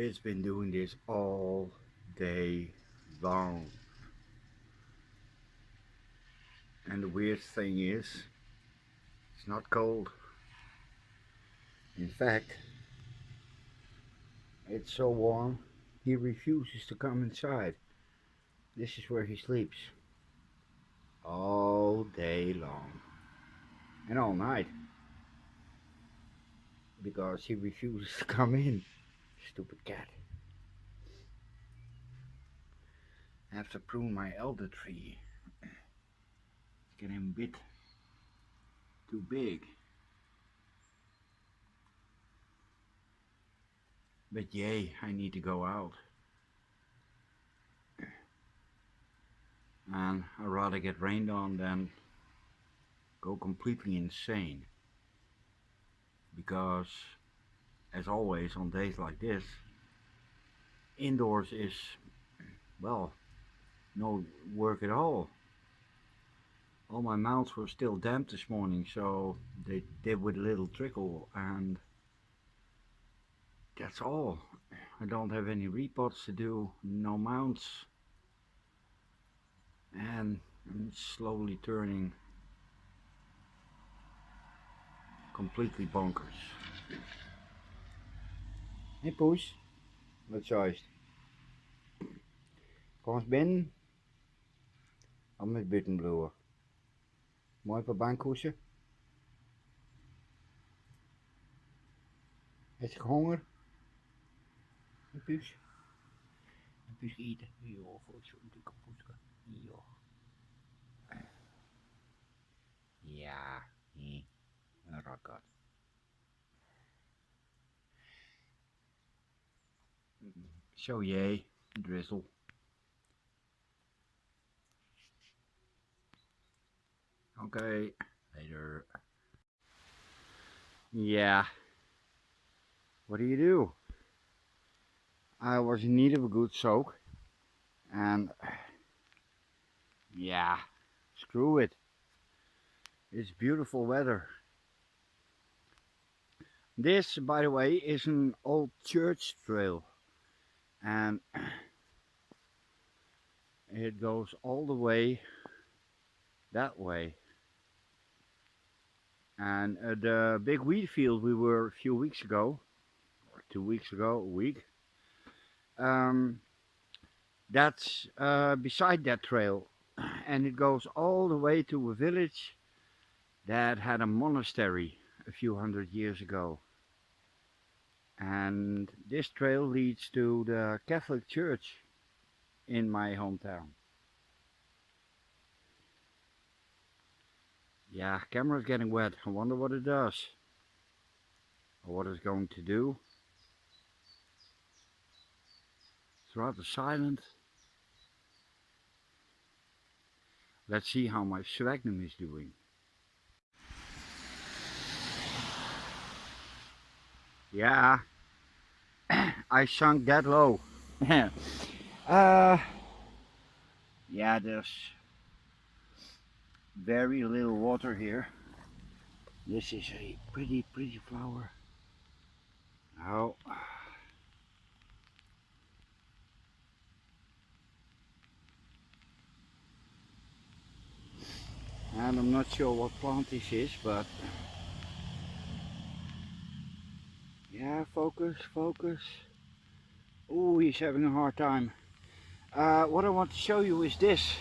It's been doing this all day long. And the weird thing is, it's not cold. In fact, it's so warm, he refuses to come inside. This is where he sleeps. All day long. And all night. Because he refuses to come in. Stupid cat. I have to prune my elder tree. It's getting a bit too big. But yay, I need to go out. And I'd rather get rained on than go completely insane. Because, as always, on days like this, indoors is, well, no work at all. All my mounts were still damp this morning, so they did with a little trickle, and that's all. I don't have any repots to do, no mounts, and I'm slowly turning completely bonkers. Hey Poes, wat juist? Kom eens binnen. Om met buiten bloeien. Mooi op een bank kussen. Heb je honger? Een Poes? Een Poes eten? Ja, voor zo'n dikke poeske. Ja. Ja, nee. Een rakat. So yay, drizzle. Okay, later. Yeah. What do? I was in need of a good soak. And yeah, screw it. It's beautiful weather. This, by the way, is an old church trail. And it goes all the way that way. And the big wheat field we were a few weeks ago, or 2 weeks ago, a week, that's beside that trail. And it goes all the way to a village that had a monastery a few hundred years ago. And this trail leads to the Catholic Church in my hometown. Yeah, camera's getting wet. I wonder what it does. Or what it's going to do. It's rather silent. Let's see how my sphagnum is doing. Yeah, I sunk that low. Yeah, there's very little water here. This is a pretty flower. Oh. And I'm not sure what plant this is, but yeah, focus. Oh, he's having a hard time. What I want to show you is this.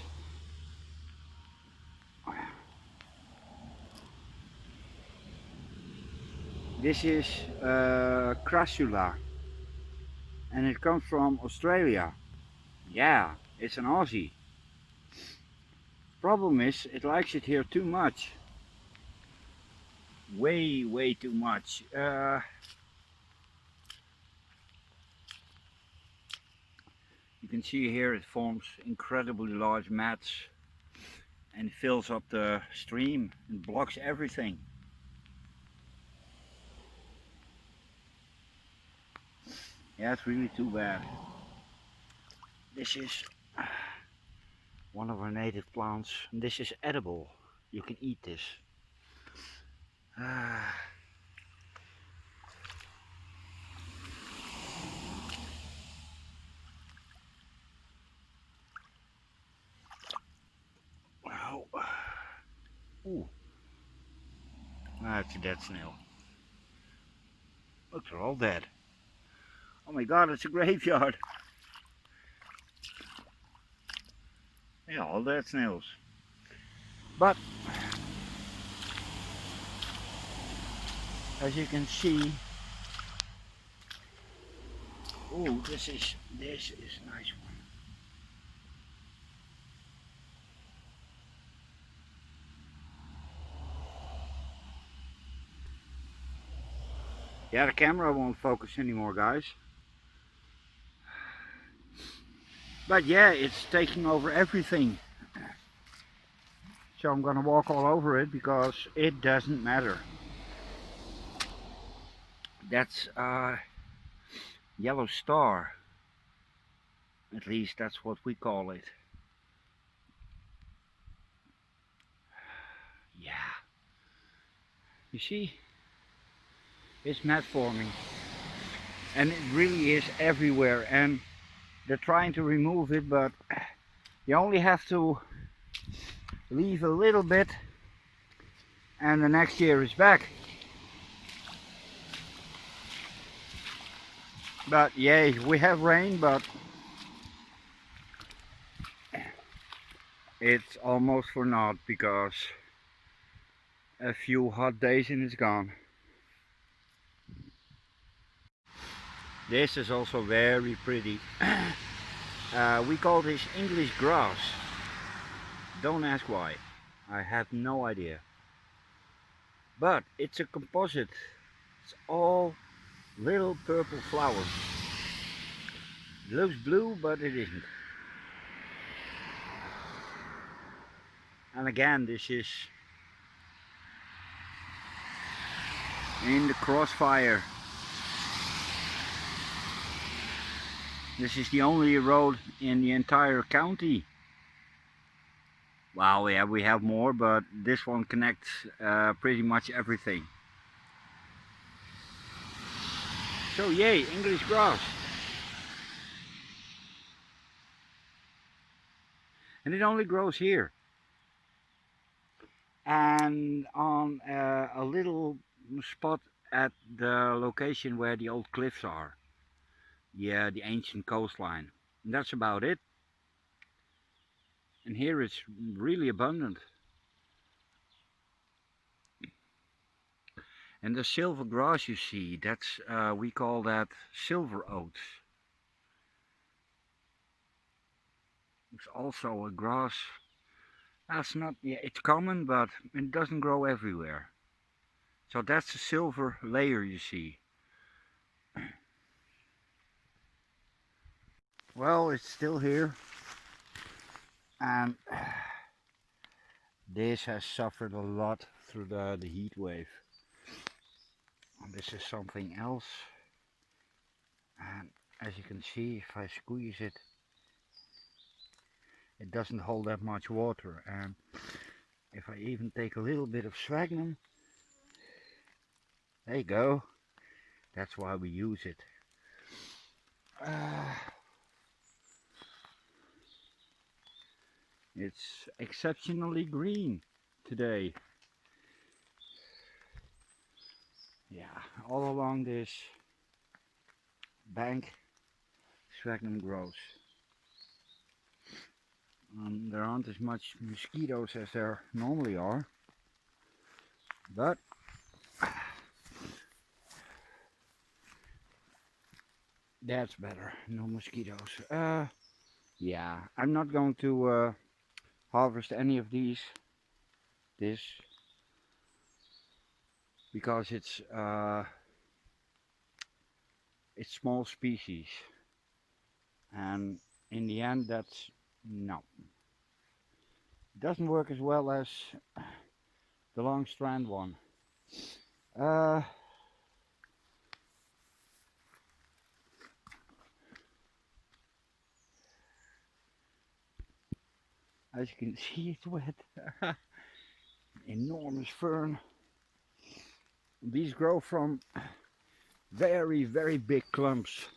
This is Crassula, and it comes from Australia. Yeah, it's an Aussie. Problem is, it likes it here too much. Way too much. You can see here it forms incredibly large mats and fills up the stream and blocks everything. Yeah, it's really too bad. This is one of our native plants. This is edible. You can eat this. That's a dead snail. Look, they're all dead. Oh my god, it's a graveyard. Yeah, all dead snails. But as you can see, oh, this is a nice one. Yeah, the camera won't focus anymore, guys. But yeah, it's taking over everything. So I'm gonna walk all over it because it doesn't matter. That's yellow star. At least that's what we call it. Yeah. You see? It's mat forming. And it really is everywhere. And they're trying to remove it, but you only have to leave a little bit and the next year is back. But yay, we have rain, but it's almost for naught because a few hot days and it's gone. This is also very pretty. We call this English grass. Don't ask why. I have no idea. But it's a composite. It's all little purple flowers. It looks blue, but it isn't. And again, this is in the crossfire. This is the only road in the entire county. Well, yeah, we have more, but this one connects pretty much everything. So yay, English grass. And it only grows here. And on a little spot at the location where the old cliffs are. Yeah, the ancient coastline. And that's about it. And here it's really abundant. And the silver grass you see, that's we call that silver oats. It's also a grass. That's not, yeah, it's common, but it doesn't grow everywhere. So that's the silver layer you see. Well, it's still here. And this has suffered a lot through the heat wave. And this is something else. And as you can see, if I squeeze it, it doesn't hold that much water. And if I even take a little bit of sphagnum, there you go. That's why we use it. It's exceptionally green today. Yeah, all along this bank, sphagnum grows. There aren't as much mosquitoes as there normally are, but that's better. No mosquitoes. Yeah, I'm not going to harvest any of this because it's small species, and in the end that's no. It doesn't work as well as the long strand one. As you can see, it's wet. Enormous fern. These grow from very, very big clumps.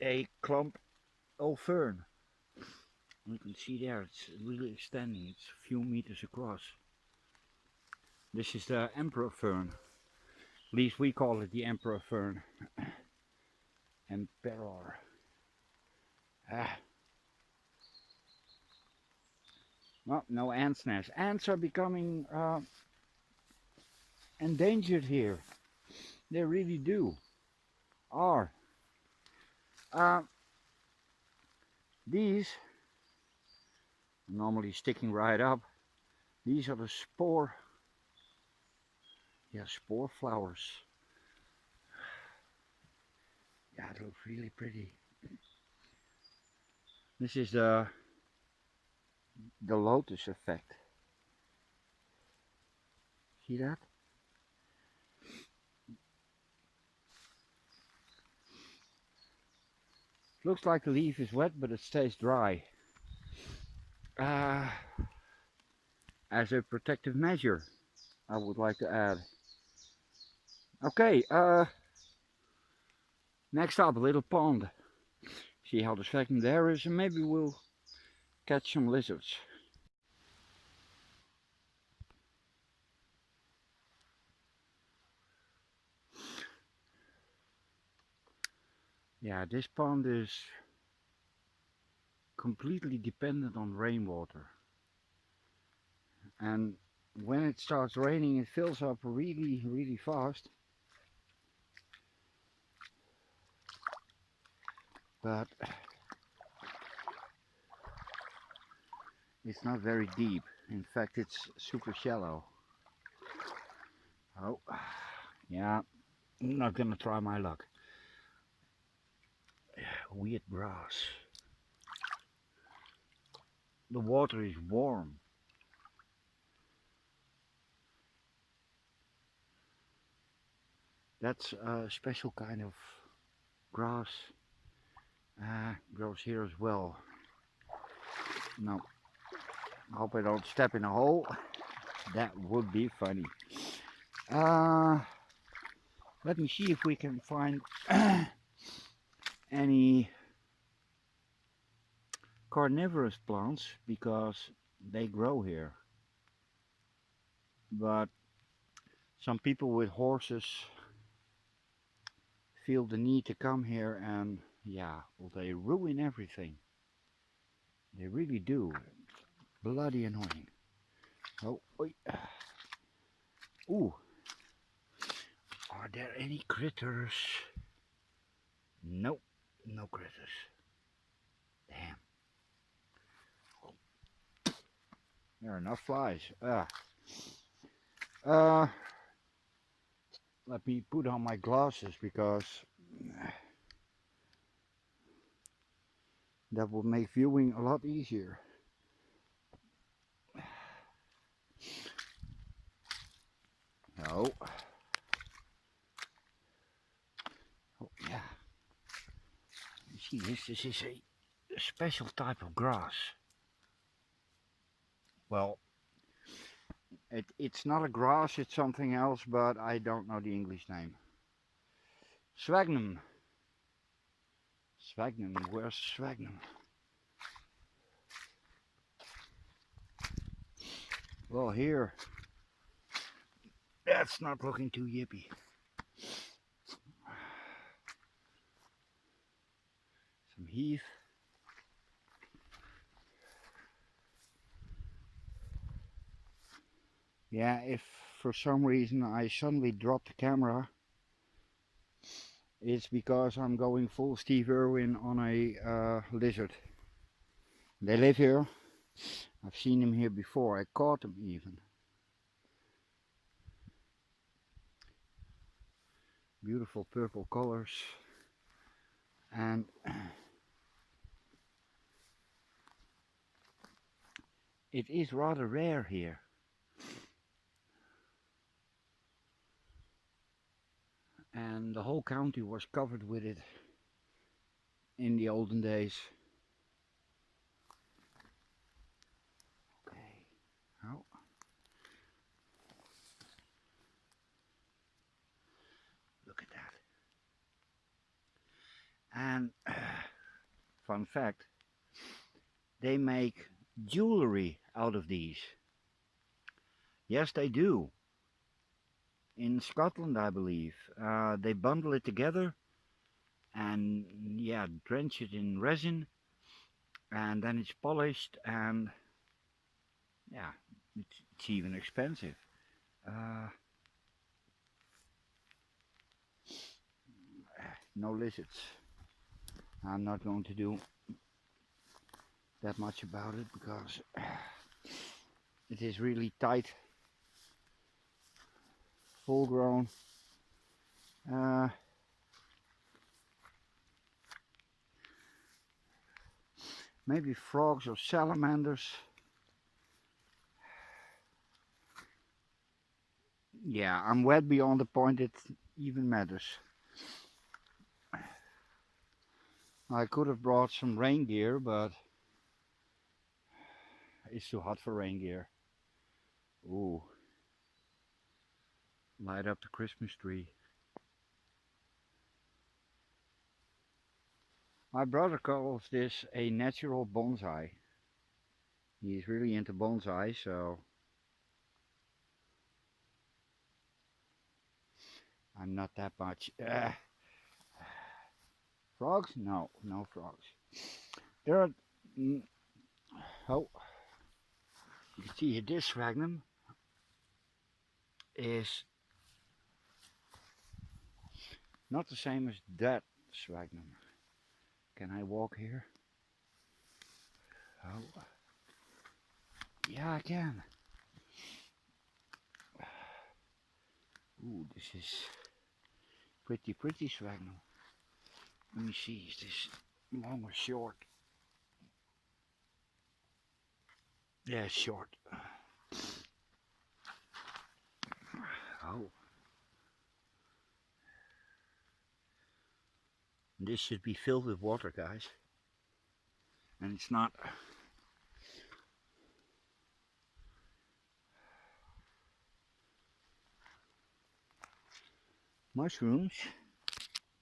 A clump of fern. You can see there it's really extending, it's a few meters across. This is the emperor fern. At least we call it the emperor fern. Emperor. Ah. Well, no ants' nests. Ants are becoming endangered here. They really do. Are. Uh, these, normally sticking right up, these are the spore flowers. Yeah, it looks really pretty. This is the lotus effect. See that? Looks like the leaf is wet, but it stays dry. As a protective measure, I would like to add. Okay, next up, a little pond. See how the sphagnum there is, and maybe we'll catch some lizards. Yeah, this pond is completely dependent on rainwater. And when it starts raining, it fills up really, really fast. But it's not very deep. In fact, it's super shallow. Oh, yeah, I'm not gonna try my luck. Weird grass. The water is warm. That's a special kind of grass. Grows here as well. No, I hope I don't step in a hole. That would be funny. Let me see if we can find any carnivorous plants, because they grow here. But some people with horses feel the need to come here, and yeah, well, they ruin everything. They really do. Bloody annoying. Oh, oi. Ooh. Are there any critters? Nope, no critters. Damn. There are enough flies. Let me put on my glasses, because that will make viewing a lot easier. Oh. Oh, yeah. You see this? This is a special type of grass. Well, it's not a grass, it's something else, but I don't know the English name. Sphagnum. Sphagnum, where's sphagnum? Well, here, that's not looking too yippy. Some heath. Yeah, if for some reason I suddenly drop the camera, it's because I'm going full Steve Irwin on a lizard. They live here. I've seen them here before. I caught them even. Beautiful purple colors. And it is rather rare here. And the whole county was covered with it in the olden days. Okay. Oh. Look at that. And fun fact, they make jewelry out of these. Yes, they do. In Scotland, I believe. They bundle it together and, yeah, drench it in resin, and then it's polished, and yeah, it's even expensive. Uh, no lizards. I'm not going to do that much about it because it is really tight, full grown. Uh, Maybe frogs or salamanders. Yeah, I'm wet beyond the point it even matters. I could have brought some rain gear, but it's too hot for rain gear. Ooh, light up the Christmas tree. My brother calls this a natural bonsai. He's really into bonsai, so I'm not that much. Frogs? No, no frogs. There are. Oh, you can see here this sphagnum is not the same as that sphagnum. Can I walk here? Oh, yeah, I can. Ooh, this is pretty sphagnum. Let me see, is this long or short? Yeah, it's short. Oh, this should be filled with water, guys. And it's not. Mushrooms.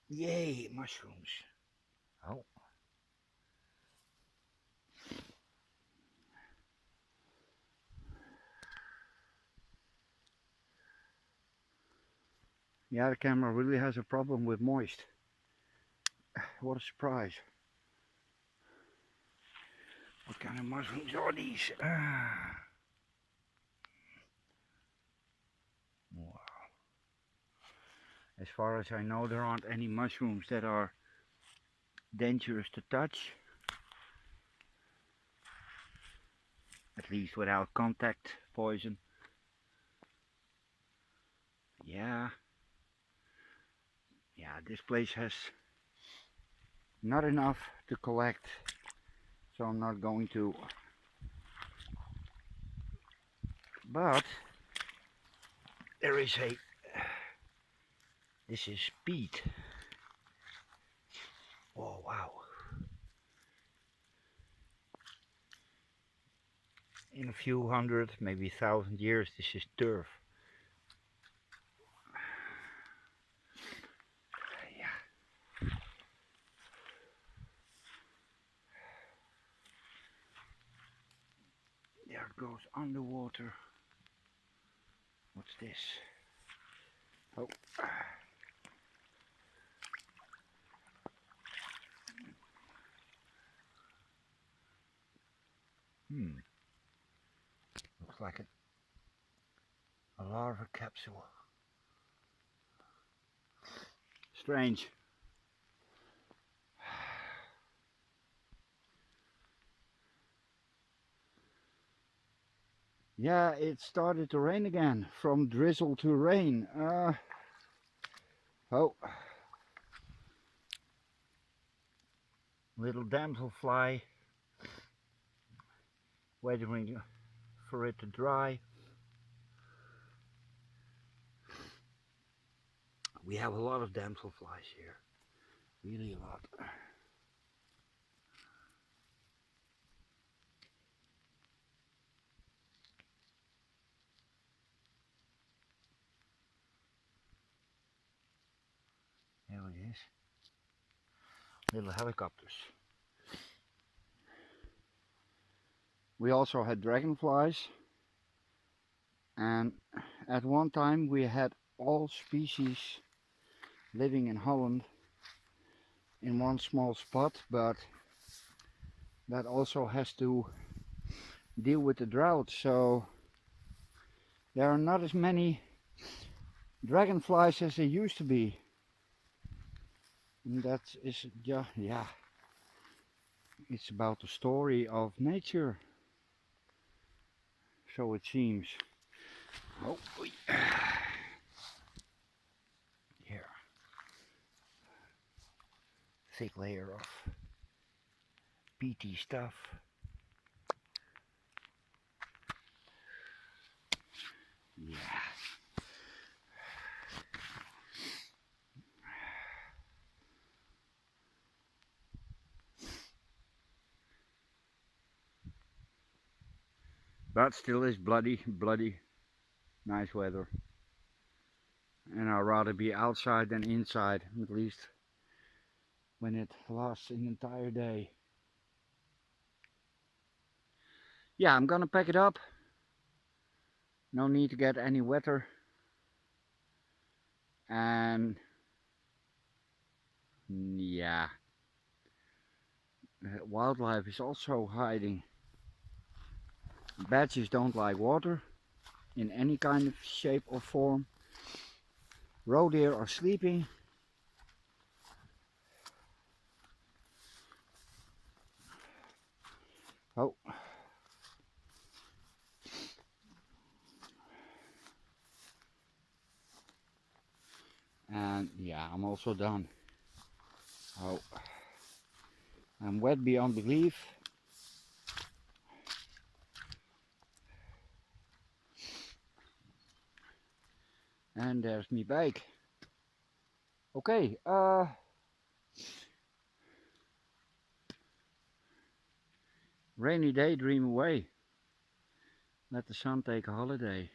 Yay, mushrooms. Oh. Yeah, the camera really has a problem with moist. What a surprise. What kind of mushrooms are these? Wow. As far as I know, there aren't any mushrooms that are dangerous to touch. At least without contact poison. Yeah. Yeah, this place has not enough to collect, so I'm not going to. But there is a. This is peat. Oh wow. In a few hundred, maybe 1,000 years, this is turf. Yeah. There it goes underwater. What's this? Oh. Looks like a larva capsule. Strange. Yeah, it started to rain again. From drizzle to rain. Oh. Little damselfly. Waiting for it to dry. We have a lot of damselflies here. Really a lot. There it is. Little helicopters. We also had dragonflies, and at one time we had all species living in Holland in one small spot, but that also has to deal with the drought, so there are not as many dragonflies as there used to be. And that is, yeah, it's about the story of nature, so it seems. Oh, here, thick layer of peaty stuff. Yeah. But still is bloody nice weather. And I'd rather be outside than inside, at least when it lasts an entire day. Yeah, I'm gonna pack it up. No need to get any wetter. And yeah, wildlife is also hiding. Badgers don't like water in any kind of shape or form. Roe deer are sleeping. Oh. And yeah, I'm also done. Oh. I'm wet beyond belief. And there's me bike. Okay, rainy day, dream away. Let the sun take a holiday.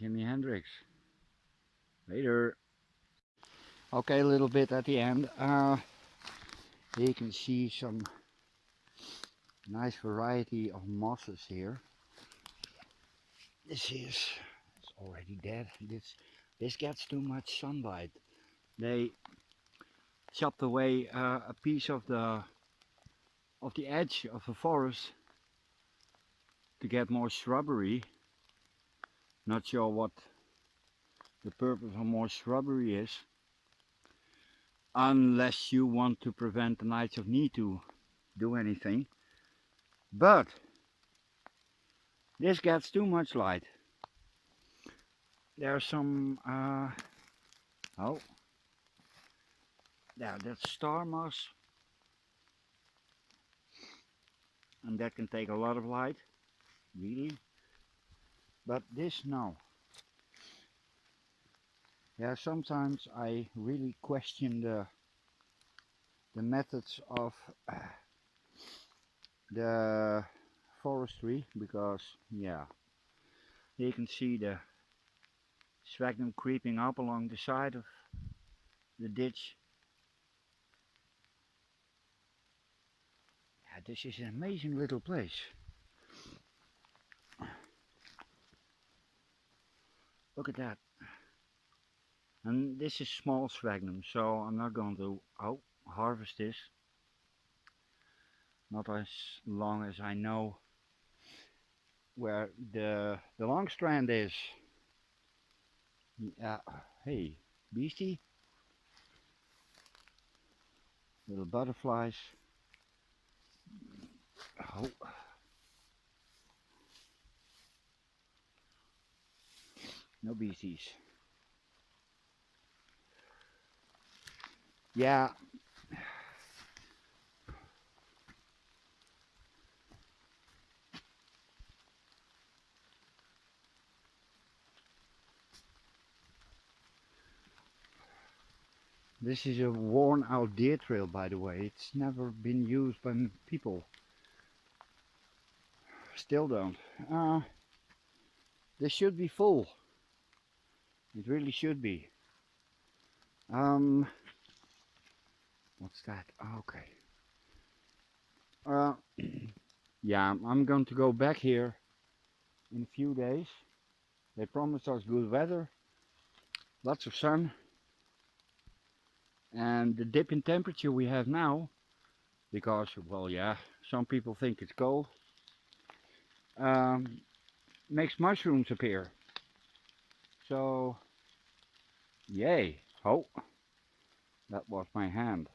Jimi Hendrix. Later. Okay, a little bit at the end. You can see some nice variety of mosses here. This is, it's already dead. This gets too much sunlight. They chopped away a piece of the edge of the forest to get more shrubbery. Not sure what the purpose of more shrubbery is, unless you want to prevent the Knights of Ni to do anything. But this gets too much light. There's some oh, yeah, that's star moss, and that can take a lot of light, really. But this, no. Yeah, sometimes I really question the methods of the forestry, because yeah, you can see the sphagnum creeping up along the side of the ditch. Yeah, this is an amazing little place. Look at that. And this is small sphagnum, so I'm not going to harvest this. Not as long as I know where the long strand is. Yeah, hey, beastie. Little butterflies. Oh. No beasties. Yeah. This is a worn out deer trail, by the way. It's never been used by people. Still don't. This should be full. It really should be. What's that? Okay. yeah, I'm going to go back here in a few days. They promised us good weather, lots of sun, and the dip in temperature we have now, because, well, yeah, some people think it's cold, um, makes mushrooms appear. So, yay. Oh, that was my hand.